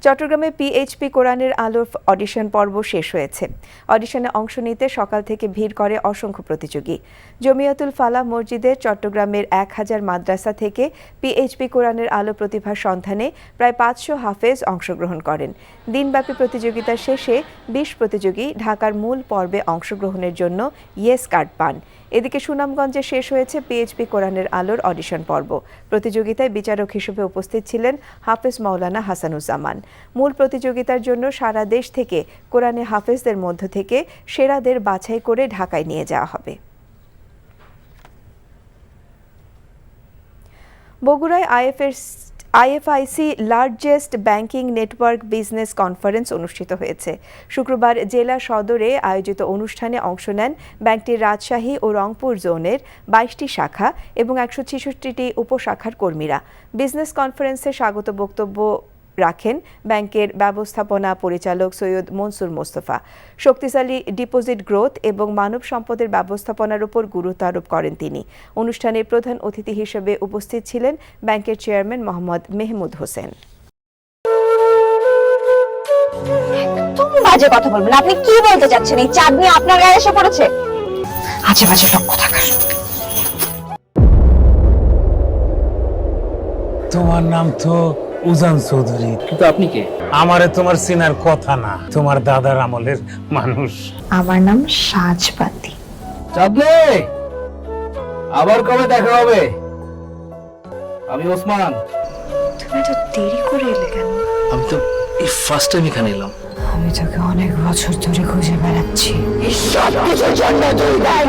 চট্টগ্রামে পিএইচপি কোরআনের আলোর অডিশন পর্ব শেষ হয়েছে। অডিশনে অংশ নিতে সকাল থেকে ভিড় করে অসংখ্য প্রতিযোগী। জমিয়াতুল ফালাহ মসজিদের চট্টগ্রামের 1000 মাদ্রাসা থেকে পিএইচপি কোরআনের আলো প্রতিভার সন্ধানে প্রায় 500 হাফেজ অংশগ্রহণ করেন। দিনব্যাপী প্রতিযোগিতা শেষে 20 প্রতিযোগী ঢাকার মূল পর্বে অংশগ্রহণের জন্য ইয়েস কার্ড পান। এদিকে সুনামগঞ্জে শেষ হয়েছে পিএইচপি কোরআনের আলোর অডিশন পর্ব। প্রতিযোগিতায় বিচারক হিসেবে উপস্থিত ছিলেন হাফেজ মাওলানা হাসানুজ্জামান। মূল প্রতিযোগিতার জন্য সারা দেশ থেকে কোরআনে হাফেজদের মধ্য থেকে সেরাদের বাছাই করে ঢাকায় নিয়ে যাওয়া হবে। বগুড়ায় IFIC largest banking network business conference অনুষ্ঠিত হয়েছে। শুক্রবার জেলা সদরে আয়োজিত অনুষ্ঠানে অংশ নেন ব্যাংকটির রাজশাহী ও রংপুর জোনের 22টি শাখা এবং 166টি উপশাখার কর্মীরা। বিজনেস কনফারেন্সে স্বাগত বক্তব্য রাখেন ব্যাংকের ব্যবস্থাপনা পরিচালক সৈয়দ মনসুর মোস্তফা। শক্তিশালী ডিপোজিট গ্রোথ এবং মানব সম্পদের ব্যবস্থাপনার উপর গুরুত্ব আরোপ করেন তিনি। অনুষ্ঠানে প্রধান অতিথি হিসেবে উপস্থিত ছিলেন ব্যাংকের চেয়ারম্যান মোহাম্মদ মেহমুদ হোসেন। একদম বাজে কথা বলবেন। আপনি কি বলতে চাচ্ছেন? এই চাঁদনি আপনার গায়ে এসে পড়েছে? আজে বাজে লোক কোথাকার। তোমার নাম তো উজান চৌধুরী, কিন্তু আপনি কে? আমারে তোমার চেনার কথা না, তোমার দাদার আমলের মানুষ। আমার নাম সাজবাতি। চাঁদনি, আবার কবে দেখা হবে? আমি ওসমান। তুমি তো দেরি করে এলে কেন? আমি তো এই ফার্স্ট টাইম এখানে এলাম। আমি তোকে অনেক বছর ধরে খুঁজে বেড়াচ্ছি। সব কিছুর জন্য তুই দায়ী।